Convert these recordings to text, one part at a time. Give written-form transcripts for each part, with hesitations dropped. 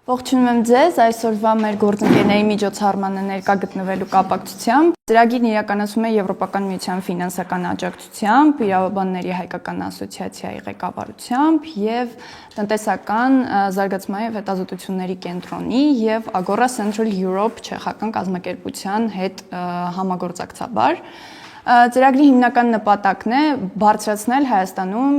Ողջունում ձեզ, այսօրվա մեր գործընկերների միջոցառմանը ներկա գտնվելու կապակցությամբ ծրագիրն իրականացվում է Եվրոպական միության ֆինանսական աջակցությամբ, Իրավաբանների հայկական ասոցիացիայի ղեկավարությամբ եւ տնտեսական զարգացման եւ հետազոտությունների կենտրոնի եւ Agora Central Europe չեխական կազմակերպության հետ համագործակցաբար Ծրագրի հիմնական նպատակն է բարձրացնել Հայաստանում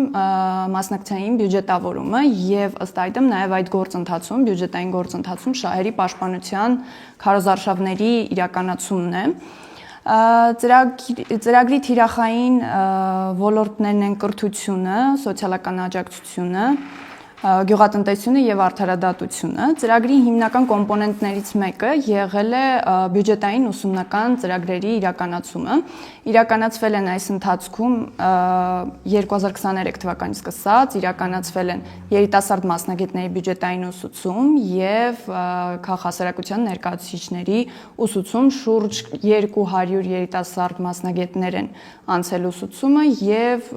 մասնակցային բյուջետավորումը եւ ըստ այդմ նաեւ այդ գործընթացում բյուջետային գործընթացում շահերի պաշտպանության քարոզարշավների իրականացումն է ծրագրի թիրախային ոլորտներն են կրթությունը, սոցիալական աջակցությունը գյուղատնտեսությունը եւ արդարադատությունը ծրագրի հիմնական կոմպոնենտներից մեկը եղել է բյուջետային ուսումնական ծրագրերի իրականացումը իրականացվել են այս ընթացքում 2023 թվականից սկսած իրականացվել են երիտասարդ մասնագետների բյուջետային ուսուցում եւ քաղաքասարակության ներկայացուցիչների ուսուցում շուրջ 200 երիտասարդ մասնագետներ են անցել ուսուցումը եւ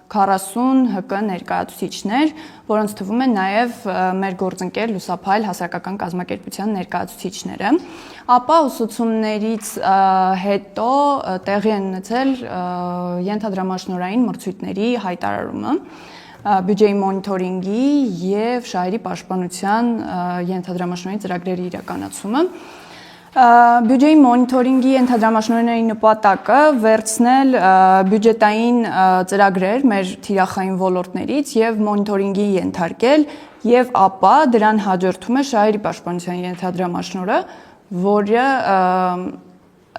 40 ՀԿ ներկայացուցիչներ, որոնց թվում են նաև մեր գործընկեր Լուսափայլ հասարակական կազմակերպության ներկայացուցիչները, ապա ուսուցումներից հետո տեղի են ունեցել ենթադրամաշնորհային մրցույթների հայտարարումը, բյուջեի մոնիթորինգի եւ շահերի պաշտպանության ենթադրամաշնորհային ծրագրերի իրականացումը Բյուջեի մոնիթորինգի ենթադրամաշնորհների նպատակը վերցնել բյուջետային ծրագրեր մեր թիրախային ոլորտներից եւ մոնիթորինգի ենթարկել եւ ապա դրան հաջորդում է շահերի պաշտպանության ենթադրամաշնորհը, որը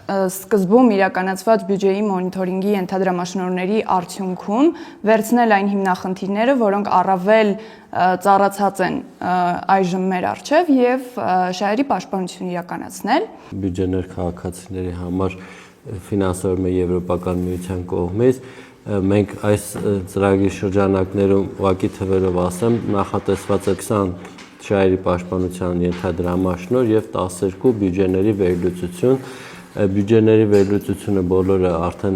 սկզբում իրականացված բյուջեի մոնիթորինգի ենթադրամաշնորհների արդյունքում վերցնել այն հիմնախնդիրները, որոնք առավել ծառացած են այժմ մեր առջև եւ շահերի պաշտպանություն իրականացնել։ Բյուջեներ քաղաքացիների համար ֆինանսավորվում է Եվրոպական միության կողմից։ Մենք այս ծրագրի շրջանակներում ուղղակի թվերով ասեմ, նախատեսված է 20 շահերի պաշտպանության ենթադրամաշնորհ եւ 12 բյուջեների վերլուծություն Բյուջեների վերլուծությունը բոլորը արդեն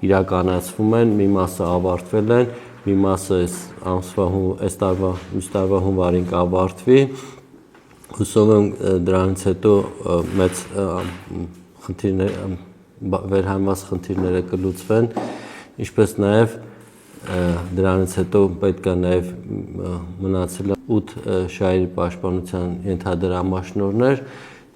իրականացվում են, մի մասը ավարտվել են, մի մասը այս տարվա հունվարին կավարտվի։ Հուսով եմ դրանից հետո մեծ վերհանված խնդիրները կլուծվեն, ինչպես նաև դրանից հետո պետք է նաև մնացել 8 շահերի պաշտպանության ենթադրամաշնորհներ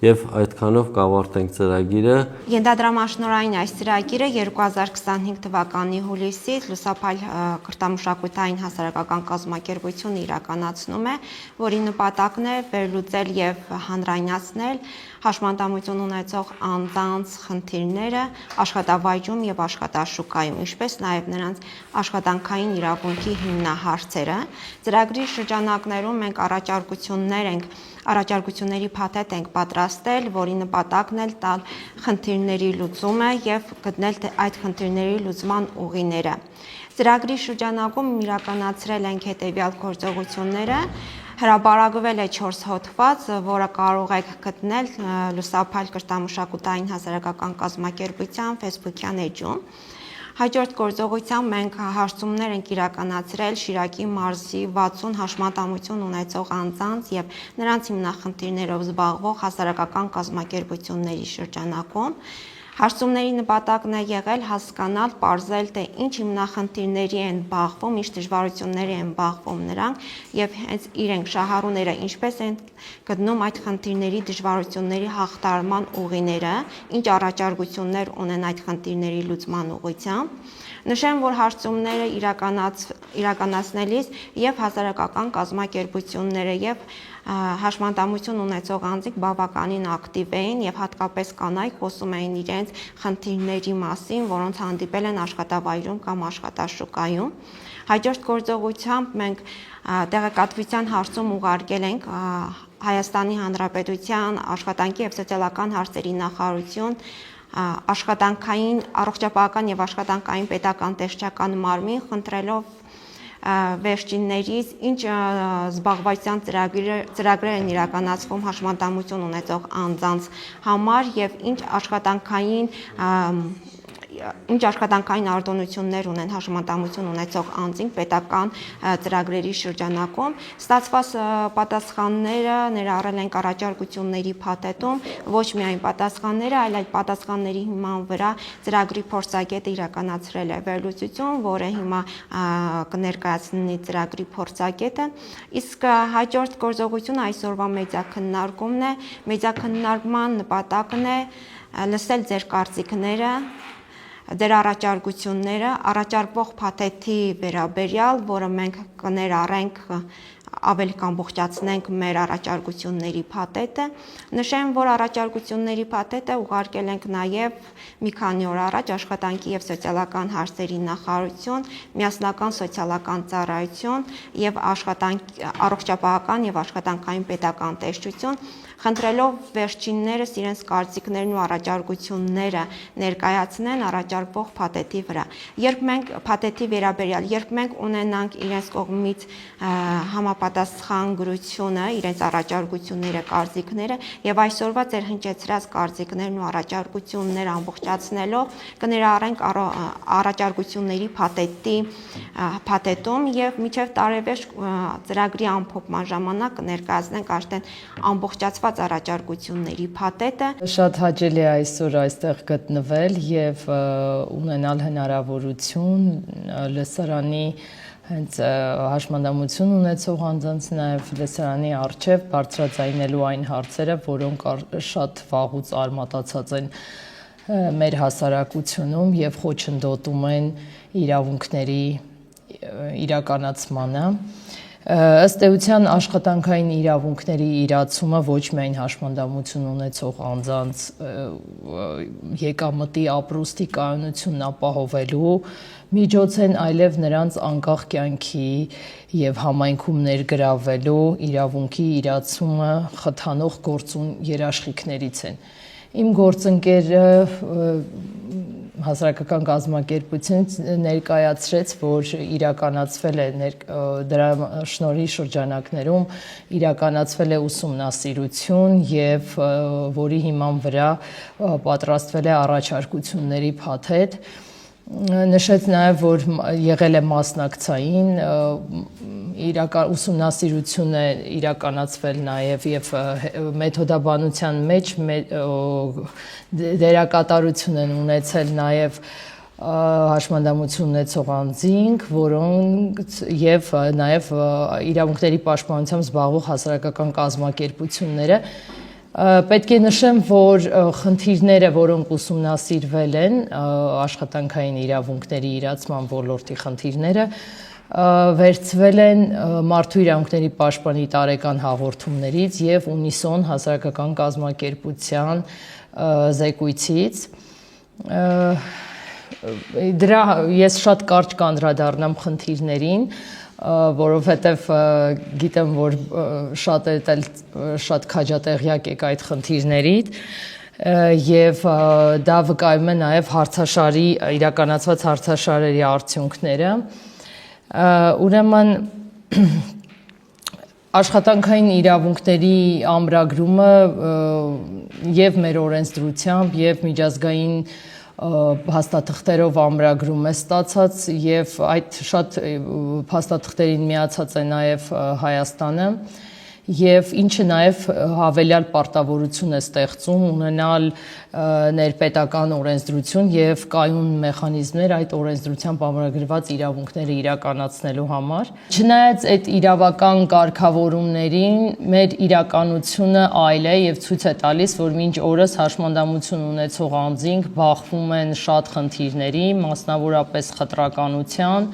Եվ այդքանով կավարտենք ծրագիրը։ Ենթադրամաշնորհային այս ծրագիրը 2025 թվականի հուլիսից Լուսափայլ կրթամշակութային հասարակական կազմակերպությունը իրականացնում է, որի նպատակն է վերլուծել եւ հանրայնացնել հաշմանդամություն ունեցող անձանց խնդիրները աշխատավայրում եւ աշխատաշուկայում, ինչպես նաեւ նրանց աշխատանքային իրավունքի հիմնահարցերը։ Ծրագրի շրջանակներում մենք առաջարկությունների փաթեթ ենք պատրաստել, որի նպատակն է տալ խնդիրների լուծումը եւ գտնել այդ խնդիրների լուծման ուղիները։ Ծրագրի շրջանակում իրականացրել ենք հետեւյալ գործողությունները, հրապարակվել է 4 հոդված, որը կարող եք գտնել Լուսափայլ կրթամշակութային հասարակական կազմակերպության Facebook-յան էջում։ Հաջորդ գործողությամբ մենք հարցումներ ենք իրականացրել Շիրակի մարզի 60 հաշմանդամություն ունեցող անձանց եւ նրանց հիմնախնդիրներով զբաղվող հասարակական կազմակերպությունների շրջանակում։ Հարցումների նպատակն է եղել հասկանալ, պարզել, թե ինչ հիմնախնդիրների են բախվում, ինչ դժվարությունների են բախվում նրանք եւ հենց իրենք շահառուները ինչպես են գտնում այդ խնդիրների դժվարությունների հաղթարման ուղիները, ինչ առաջարկություններ ունեն այդ խնդիրների լուծման ուղղությամբ։ Նշեմ, որ հարցումները իրականացնելիս եւ հասարակական կազմակերպությունները եւ հաշմանդամություն ունեցող անձիկ բավականին ակտիվ էին եւ հատկապես կանայք խոսում էին իրենց խնդիրների մասին, որոնց հանդիպել են աշխատավայրում կամ աշխատաշուկայում։ Հաջորդ գործողությամբ մենք տեղեկատվության հարցում ուղարկել ենք Հայաստանի Հանրապետության աշխատանքի եւ սոցիալական հարցերի նախարարություն աշխատանքային առողջապահական եւ աշխատանքային պետական տեսչական մարմին խնդրելով վերջիններից ինչ զբաղվածության ծրագրեր են իրականացվում հաշմանդամություն ունեցող անձանց համար եւ ինչ աշխատանքային ինչ աշխատանքային արտոնություններ ունեն հաշմանդամություն ունեցող անձինք պետական ծրագրերի շրջանակում, ստացված պատասխանները ներառել են առաջարկությունների փաթեթում, ոչ միայն պատասխանները, այլ այդ պատասխանների հիման վրա ծրագրի փորձագետը իրականացրել է վերլուծություն, որը հիմա կներկայացնի ծրագրի փորձագետը, իսկ հաջորդ գործողությունը այսօրվա մեդիաքննարկումն է, մեդիաքննարկման նպատակն է լսել ձեր կարծիքները, ձեր առաջարկությունները, առաջարկվող փաթեթի վերաբերյալ, որը մենք կներառենք ավելի կամբողջացնենք մեր առաջարկությունների փաթեթը։ Նշեմ, որ առաջարկությունների փաթեթը ուղարկել ենք նաև մի քանի օր առաջ աշխատանքի եւ սոցիալական հարցերի նախարարություն, միասնական սոցիալական ծառայություն եւ առողջապահական եւ աշխատանքային պետական տեսչություն, խնդրելով վերջիններս իրենց կարծիքներն ու առաջարկությունները ներկայացնեն առաջարկվող փաթեթի վրա։ Երբ մենք ունենանք իրենց կողմից համապատասխան գրությունը, իրենց առաջարկությունները, կարծիքները եւ այսօրվա ձեր հնչեցրած կարծիքներն ու առաջարկությունները ամբողջացնելով կներառենք առաջարկությունների փաթեթում եւ մինչեւ տարեվերջ ծրագրի ամփոփման ժամանակ կներկայացնենք արդեն ամբողջացված առաջարկությունների փաթեթը։ Շատ հաճելի է այսօր այստեղ գտնվել եւ ունենալ հնարավորություն լսարանի հենց հաշմանդամություն ունեցող անձանց նաև լսարանի առջև բարձրաձայնելու այն հարցերը, որոնք շատ վաղուց արմատացած են մեր հասարակությունում եւ խոչընդոտում են իրավունքների իրականացմանը։ Ըստ էության աշխատանքային իրավունքների իրացումը ոչ միայն հաշմանդամություն ունեցող անձանց եկամտի ապրուստի կայունությունն ապահովելու միջոց են, այլև նրանց անկախ կյանքի եւ համայնքում ներգրավվելու իրավունքի իրացումը խթանող գործուն երաշխիքներից են։ Իմ գործընկերը հասարակական կազմակերպությունից ներկայացրեց, որ իրականացվել է դրա շնորհի շրջանակներում իրականացվել է ուսումնասիրություն եւ որի հիման վրա պատրաստվել է առաջարկությունների փաթեթ։ Նշեց նաև, որ եղել է մասնակցային ուսումնասիրություն է իրականացվել նաև եւ մեթոդաբանության մեջ դերակատարություն են ունեցել նաև հաշմանդամություն ունեցող անձինք, որոնք եւ նաև իրավունքների պաշտպանությամբ զբաղվող հասարակական կազմակերպությունները։ Պետք է նշեմ, որ խնդիրները, որոնք ուսումնասիրվել են, աշխատանքային իրավունքների իրացման ոլորտի խնդիրները, վերցվել են մարդու իրավունքների պաշտպանի տարեկան հաղորդումներից եւ ունիսոն հասարակական կազմակերպության զեկույցից։ Ես շատ կարճ կանդրադառնամ խնդիրներին, որովհետև գիտեմ, որ շատ քաջատեղյակ եք այդ խնդիրներից եւ դա վկայում է նաեւ իրականացված հարցաշարերի արդյունքները։ Ուրեմն աշխատանքային իրավունքների ամրագրումը եւ մեր օրենսդրությամբ եւ միջազգային փաստաթղթերով ամրագրում է ստացած եւ այդ շատ փաստաթղթերին միացած է նաեւ Հայաստանը եւ ինչը նաեւ հավելյալ պարտավորություն է ստեղծում ունենալ ներպետական օրենսդրություն եւ կայուն մեխանիզմներ այդ օրենսդրությամբ ամրագրված իրավունքները իրականացնելու համար։ Չնայած այդ իրավական կարգավորումներին մեր իրականությունը այլ է եւ ցույց է տալիս, որ մինչ օրս հաշմանդամություն ունեցող անձինք բախվում են շատ խնդիրների, մասնավորապես խտրականության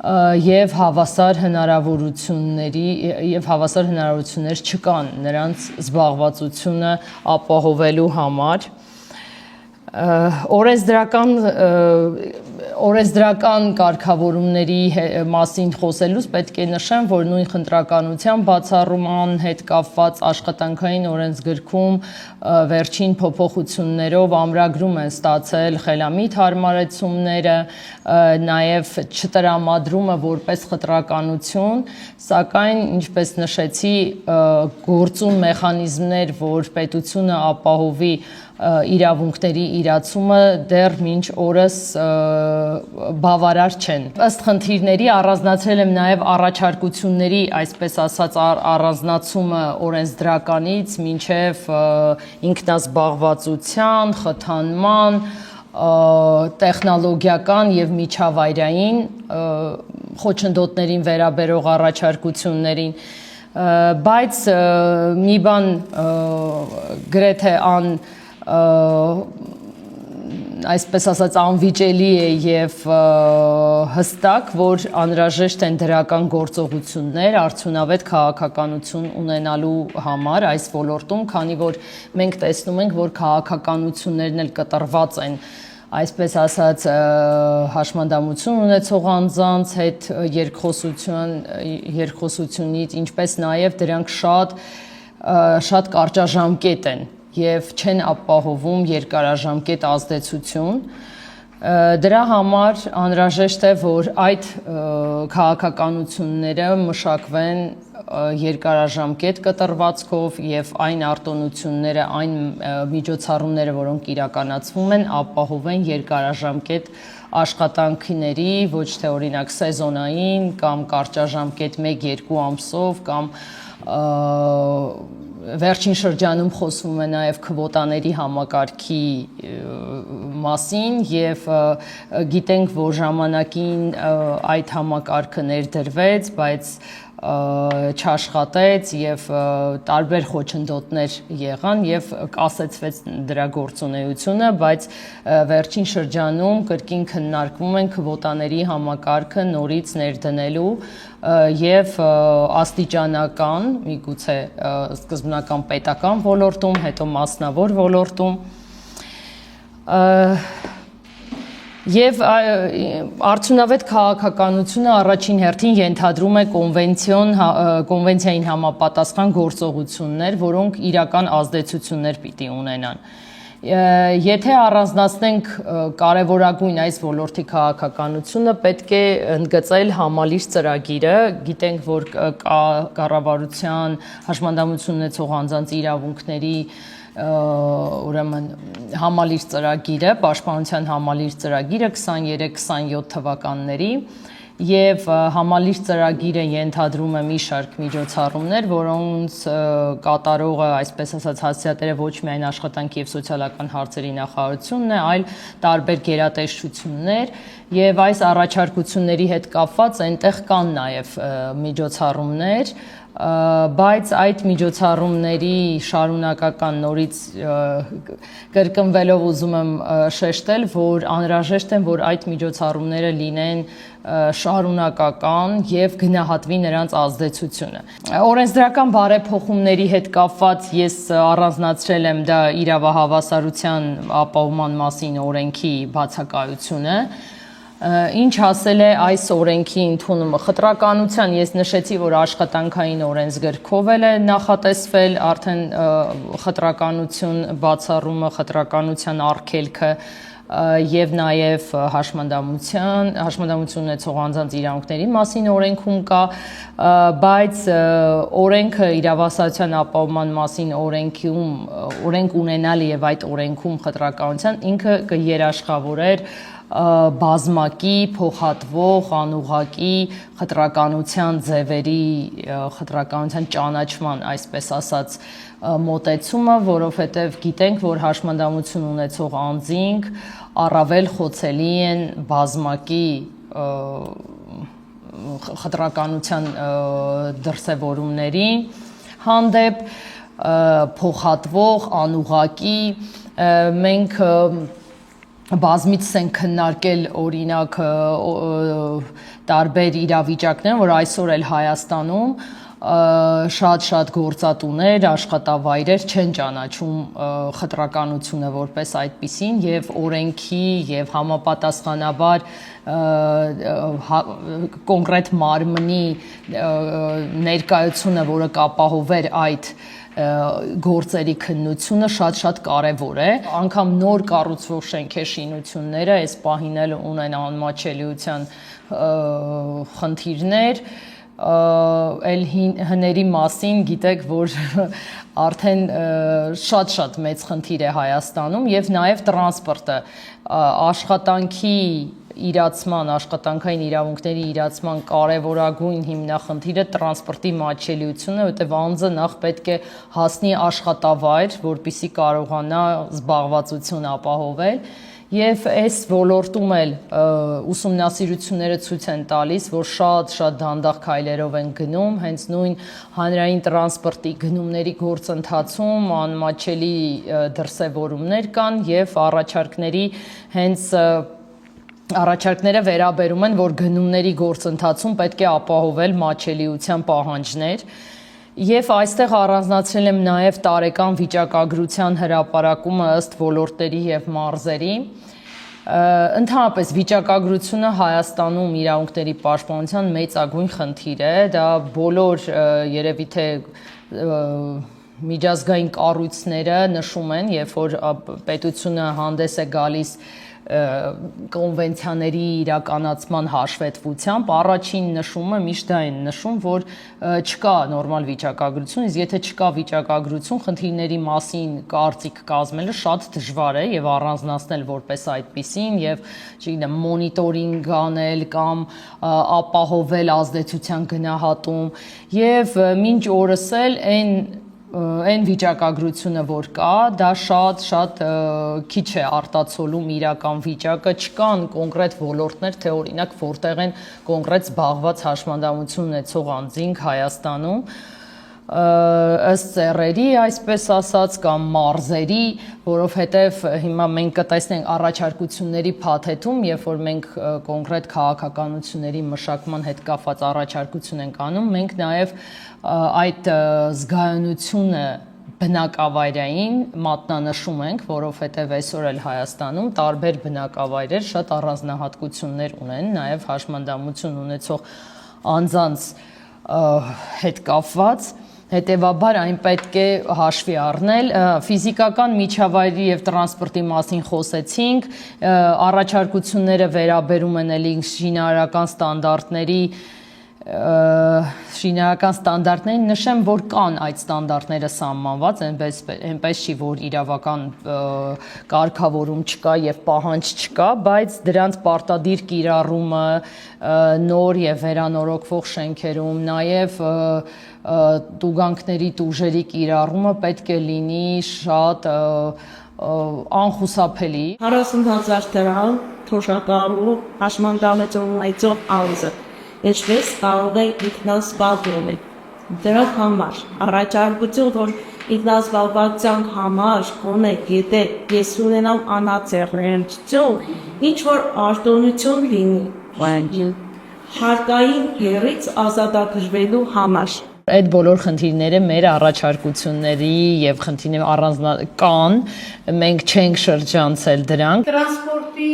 եւ հավասար հնարավորություններ չկան նրանց զբաղվածությունը ապահովելու համար։ Օրենսդրական կարգավորումների մասին խոսելուց պետք է նշեմ, որ նույն խնդրականության բացառման հետ կապված աշխատանքային օրենսգրքում վերջին փոփոխություններով ամրագրում են ստացել խելամիտ հարմարեցումները, նաև չտրամադրումը որպես խտրականություն, սակայն ինչպես նշեցի, գործուն մեխանիզմներ, որ պետությունը ապահովի իրավունքների իրացումը դեռ մինչ օրս բավարար չեն։ Ըստ խնդիրների առանձնացրել եմ նաև առաջարկությունների, այսպես ասած, առանձնացումը օրենսդրականից մինչև ինքնազբաղվածության, խթանման, տեխնոլոգիական եւ միջավայրային խոչընդոտներին վերաբերող առաջարկություններին, բայց մի բան գրեթե այսպես ասած անվիճելի է եւ հստակ, որ անհրաժեշտ են դրական գործողություններ արդյունավետ քաղաքականություն ունենալու համար այս ոլորտում, քանի որ մենք տեսնում ենք, որ քաղաքականություններն էլ կտրված են այսպես ասած հաշմանդամություն ունեցող անձանց հետ երկխոսությունից, ինչպես նաև դրանք շատ կարճաժամկետ են եւ չեն ապահովում երկարաժամկետ ազդեցություն։ Դրա համար անհրաժեշտ է, որ այդ քաղաքականությունները մշակվեն երկարաժամկետ կտրվածքով եւ այն արտոնությունները, այն միջոցառումները, որոնք իրականացվում են, ապահովեն երկարաժամկետ աշխատանքների, ոչ թե օրինակ սեզոնային կամ կարճաժամկետ 1-2 ամսով կամ վերջին շրջանում խոսվում է նաև քվոտաների համակարգի մասին եւ գիտենք, որ ժամանակին այդ համակարգը ներդրվեց, բայց չաշխատեց եւ տարբեր խոչընդոտներ եղան եւ կասեցվեց դրա գործունեությունը, բայց վերջին շրջանում կրկին քննարկվում են քվոտաների համակարգը նորից ներդնելու եւ աստիճանական, միգուցե սկզբնական պետական ոլորտում, հետո մասնավոր ոլորտում Եվ արդյունավետ քաղաքականությունը առաջին հերթին ենթադրում է կոնվենցիային համապատասխան գործողություններ, որոնք իրական ազդեցություններ պիտի ունենան։ Եթե առանձնացնենք կարևորագույն այս ոլորտի քաղաքականությունը, պետք է ընդգծել համալիր ծրագիրը, գիտենք, որ կառավարության հաշմանդամություն ունեցող անձանց իրավունքների ուրեմն համալիր ծրագիրը, պաշտպանության համալիր ծրագիրը 23-27 թվականների եւ համալիր ծրագիրը ենթադրում է մի շարք միջոցառումներ, որոնց կատարողը, այսպես ասած, հասցեատերը ոչ միայն աշխատանքի եւ սոցիալական հարցերի նախարարությունն է, այլ տարբեր գերատեսչություններ եւ այս առաջարկությունների հետ կապված այնտեղ կան նաեւ միջոցառումներ, բայց այդ միջոցառումների շարունակական նորից կրկնվելով ուզում եմ շեշտել, որ անհրաժեշտ է, որ այդ միջոցառումները լինեն շարունակական եւ գնահատվի նրանց ազդեցությունը։ Օրենսդրական բարեփոխումների հետ կապված ես առանձնացրել եմ դա իրավահավասարության ապահովման մասին օրենքի բացակայությունը։ Ինչ ասել է այս օրենքի ընդունումը խտրականության, ես նշեցի, որ աշխատանքային օրենսգրքով էլ է նախատեսվել արդեն խտրականություն բացառումը, խտրականության արգելքը եւ նաեւ հաշմանդամություն ունեցող անձանց իրավունքների մասին օրենքում կա, բայց օրենքը իրավասարության ապահովման մասին օրենք ունենալ եւ այդ օրենքում խտրականության ինքը կերաշխավորեր բազմակի, փոխհատվող, անուղղակի խտրականության ձևերի, խտրականության ճանաչման, այսպես ասած, մոտեցումը, որովհետև գիտենք, որ հաշմանդամություն ունեցող անձինք առավել խոցելի են բազմակի խտրականության դրսևորումների հանդեպ, փոխհատվող, անուղղակի, մենք բազմիցս են քննարկել օրինակ տարբեր իրավիճակներ, որ այսօր էլ Հայաստանում շատ գործատուներ, աշխատավայրեր չեն ճանաչում խտրականությունը որպես այդպիսին եւ օրենքի եւ համապատասխանաբար կոնկրետ մարմնի ներկայությունը, որը կապահովեր այդ գործերի քննությունը շատ կարևոր է։ Անկամ նոր կառուցվող շենքեր շինությունները այս պահին էլ ունեն անմաչելիության խնդիրներ, էլ հների մասին գիտեք, որ արդեն շատ մեծ խնդիր է Հայաստանում եւ նաեւ տրանսպորտը աշխատանքի իրացման, աշխատանքային իրավունքների իրացման կարևորագույն հիմնախնդիրը տրանսպորտի մատչելիությունն է, որտեղ անձը նախ պետք է հասնի աշխատավայր, որպեսզի կարողանա զբաղվածություն ապահովել։ Եվ այս ոլորտում էլ ուսումնասիրությունները ցույց են տալիս, որ շատ դանդաղ քայլերով են գնում, հենց նույն հանրային տրանսպորտի գնումների գործընթացում անմատչելի դրսևորումներ կան եւ առաջարկները վերաբերում են, որ գնումների գործընթացում պետք է ապահովել մատչելիության պահանջներ։ Եվ այստեղ առանձնացրել եմ նաև տարեկան վիճակագրության հրապարակումը ըստ ոլորտերի եւ մարզերի։ Ընդհանրապես վիճակագրությունը Հայաստանում իրավունքների պաշտպանության մեծագույն խնդիր է, դա բոլոր երևի թե միջազգային կառույցները նշում են, երբ որ պետությունը հանդես է գալիս կոնվենցիաների իրականացման հաշվետվությամբ, առաջին նշումը միշտ դա են նշում, որ չկա նորմալ վիճակագրություն, իսկ եթե չկա վիճակագրություն, խնդիրների մասին կարծիք կազմելը շատ դժվար է եւ առանձնացնել որպես այդպիսին եւ, չգիտեմ, մոնիտորինգ անել կամ ապահովել ազդեցության գնահատում եւ մինչ օրս էլ այն վիճակագրությունը, որ կա, դա շատ քիչ է արտացոլում իրական վիճակը, չկան կոնկրետ ոլորտներ, թե օրինակ որտեղ են կոնկրետ զբաղված հաշմանդամություն ունեցող անձինք Հայաստանում, ըստ ծեռերի, այսպես ասած, կամ մարզերի, որովհետև հիմա մենք կտեսնենք առաջարկությունների փաթեթում, երբ որ մենք կոնկրետ քաղաքականությունների մշակման հետ կապված առաջարկություն ենք անում, մենք նաև այդ զգայունությունը բնակավայրային մատնանշում ենք, որովհետև այսօր էլ Հայաստանում տարբեր բնակավայրեր շատ առանձնահատկություններ ունեն, նաև հաշմանդամություն ունեցող անձանց հետ կապված, հետևաբար այն պետք է հաշվի առնել։ Ֆիզիկական միջավայրի եւ տրանսպորտի մասին խոսեցինք, առաջարկությունները վերաբերում են էլի շինարարական ստանդարտներին, նշեմ, որ կան այդ ստանդարտները սահմանված, այնպես չի, որ իրավական կարգավորում չկա եւ պահանջ չկա, բայց դրանց պարտադիր կիրառումը նոր եւ վերանորոգվող շենքերում, նաեւ տուգանքների տուժերի կիրառումը պետք է լինի շատ անխուսափելի։ 40,000 դրամ թոշակառու հաշմանդամություն այցով անձը ինչպես կարող է ինքնազբաղվել։ Դրա համար առաջարկություն, որ ինքնազբաղվածության համար գոնե եթե ես ունենամ անաձեռնություն, ինչ որ արտոնություն լինի, հարկային հերից ազատագրվելու համար։ Այդ բոլոր խնդիրները մեր առաջարկությունների եւ խնդիրների առանձնական, մենք չենք շրջանցել դրանք։ Տրանսպորտի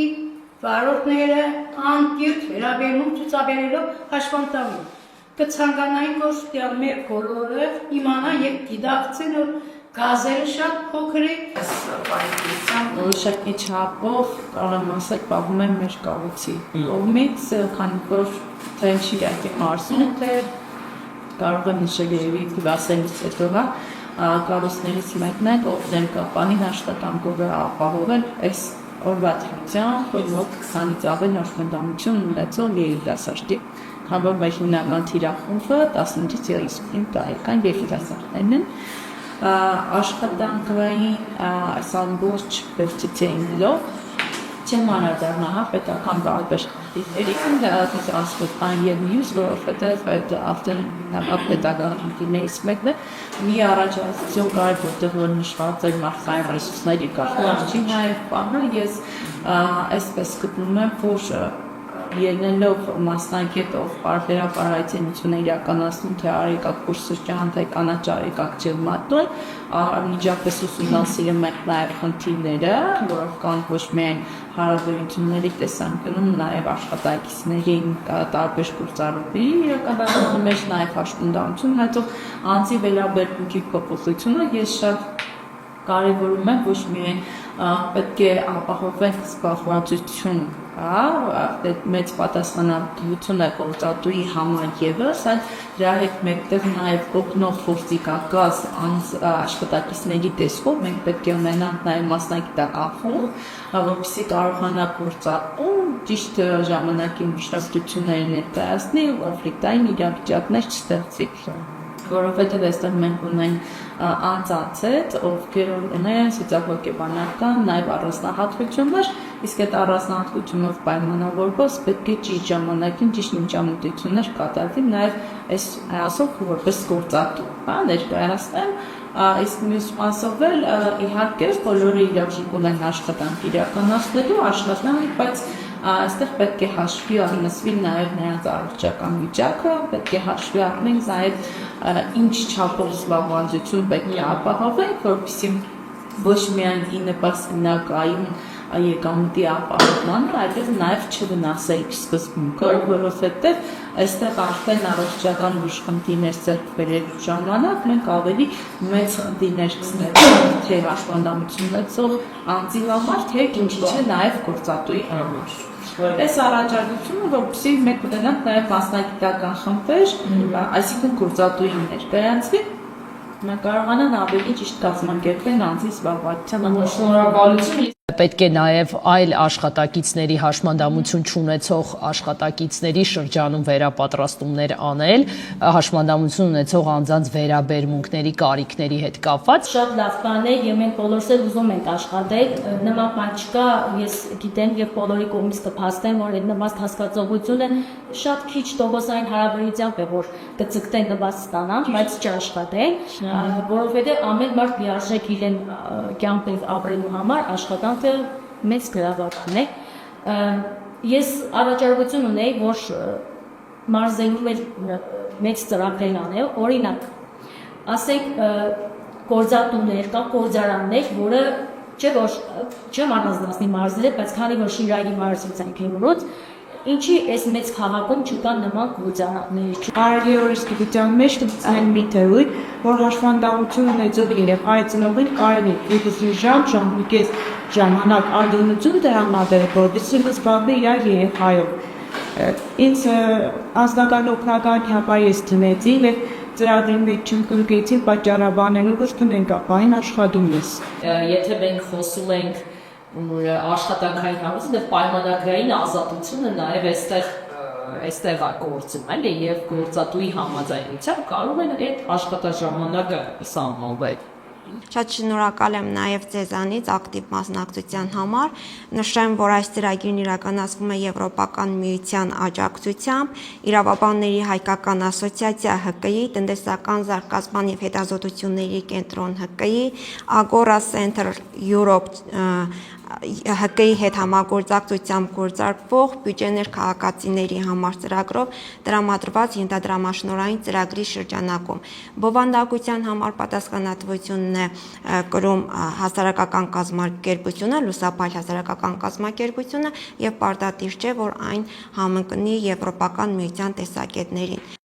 վարորդները անկիրք վերաբերում ցուցաբերելով հաշվանդամություն։ Կցանկանային, որ մեր բոլորը իմանան եւ գիտակցեն, որ գազերը շատ փոքր է, որոշակի չափով կարող ասել պահում են մեր կառույցի կողմից, քանի որ թե չի այդ մարզում, թե կարող են նշել երևի դասելից հետո կառույցներից մեկն է, ով ներկապանին աշխատանքով ապահովել այս օրվա թվությամբ, որ մոտ 20-ից ավել հաշմանդամություն ունեցող երիտասարդի, քանի որ մեր հիմնական թիրախումբը 15-ից 35 տարեկան երիտասարդներն են, աշխատանքային այս ամբողջ բևտիցիայինելով չեմ անդրադառնա պետական տարբեր խնդիրներին, դա ասում եւ մյուս, որովհետեւ այդ պետականություններից մեկն է մի առաջարկություն կար, որտեղ որ նշված էր մարդկային ռեսուրսների կարգավորիչի նաեւ բանը, ես այսպես գտնում եմ, որ ելնելով մասնակետով բարբերաբար այցելությունը իրականացնում թե արեկակ կուրսության, թե կանաչ-արեկակ ջերմատուն, միջապես ուսումնասիրում ենք նաև խնդիրները, որով կան ոչ միայն հարաբերությունների տեսանկյունում, նաև աշխատակիցների տարբեր գործառույթների իրականացումը, մեջ նաև հաշմանդամություն ունեցող անձի վերաբերմունքի փոփոխությունը ես շատ կարևորում եմ, ոչ միայն պետք է ապահովենք զբաղվածություն մեծ պատասխանատվություն է գործատուի համար եւս, այլ դրա հետ մեկտեղ նաեւ օգնող գործիքակաց աշխատակիցների տեսքով մենք պետք է ունենանք նաեւ մասնագիտական, որպեսզի կարողանա գործատում ճիշտ ժամանակի մշտությունները ներկայացնի, կոնֆլիկտային իրավիճակներ չստեղծի, որովհետեւ այստեղ մենք ունենք անձանց, ովքեր ունեն սոցիալ-հոգեբանական նաեւ առանձնահատկություններ, իսկ այդ առանձնահատկությունով պայմանավորված պետք է ճիշտ ժամանակին ճիշտ միջամտություններ կատարվի նաեւ այս ասող որպես գործատու, ներկայացնեմ, իսկ մյուս մասով էլ իհարկե բոլորը իրավունք ունեն աշխատանք իրականացնելու աշխատանք, բայց այստեղ պետք է հաշվի առնվի նաև նրանց առողջական վիճակը, պետք է հաշվի առնենք նաև ինչ չափով զբաղվածություն պետք է ապահովենք, որպեսզի ոչ միայն ի նպաստ գնակային եկամտի ապահովմանը, այլև նաև չվնասենք սկզբունքը, որովհետև այստեղ արդեն առողջական բուժխնդիրներ ձեռք բերելու ժամանակ մենք ավելի մեծ խնդիրներ կսնենք թե հաշվանդամություն ունեցող անձի համար, թե ինչի՞ չէ նաև գործատուի համար։ Այս առաջարկությունը, որպեսզի մենք ունենանք նաև մասնագիտական խմբեր, այսինքն գործատուի ներկայանցվի, մենք կարողանան ավելի ճիշտ կազմակերպել անձի զբաղվածության շնորհակալություն։ Պետք է նաև այլ աշխատակիցների հաշմանդամություն չունեցող աշխատակիցների շրջանում վերապատրաստումներ անել, հաշմանդամություն ունեցող անձանց վերաբերմունքների, կարիքների հետ կապված։ Շատ լավ բան է, եւ մենք բոլորս էլ ուզում ենք աշխատել, նման բան չկա, ես գիտեմ եւ բոլորի կողմից կփաստեմ, որ այդ նման հասկացողությունը շատ քիչ տոկոսային հարաբերությամբ է, որ կծգտեն նված ստանան, բայց չաշխատեն, որովհետեւ ամեն մարդ լիարժեք իրեն կյանք ապրելու համար աշխատանք մեծ գրավական է։ Ես առաջարկություն ունեի, որ մարզերում մեծ ծրագրեր անել, օրինակ, ասենք գործատուներ կամ գործարաններ, որը չէ որ չեմ առանձնացնի մարզերը, բայց քանի որ Շիրակի մարզից ենք ելնուց, ինչի այս մեծ քաղաքում չկան նման գործարաններ։ Արագի օրենսգրության մեջ դրան մի թեորի, որ հաշվանդամություն ունեցող երեխայի ծնողին կարելի է 30 ժամ ժամանակ արտոնություն տրամադրել, որպեսզի զբաղվի իր երեխայով։ Ինձ անձնական օգնական հապա ես դնեցի եւ ծրագրի մեջ չընկրկեցի պատճառաբանելու որ ենք ապային աշխատում ես։ Եթե մենք խոսում ենք աշխատանքային համեստ եւ պայմանագրային ազատությունը նաեւ այստեղ է գործում, էլի, եւ գործատուի համաձայնությամբ կարող են այդ աշխատաժամանակը սահմանվել։ Շատ շնորհակալ եմ նաև ձեզանից ակտիվ մասնակցության համար։ Նշեմ, որ այս ծրագիրն իրականացվում է Եվրոպական միության աջակցությամբ, Իրավաբանների հայկական ասոցիացիա ՀԿ-ի, Տնտեսական զարգացման եւ հետազոտությունների կենտրոն ՀԿ-ի, Agora Center Europe ՀԿ-ի հետ համագործակցությամբ գործարկվող բյուջեներ քաղաքացիների համար ծրագրով տրամադրված ենթադրամաշնորհային ծրագրի շրջանակում բովանդակության համար պատասխանատվությունն է կրում հասարակական կազմակերպությունը, լուսափայլ հասարակական կազմակերպությունը եւ պարտադիր չէ, որ այն համընկնի Եվրոպական միության տեսակետներին։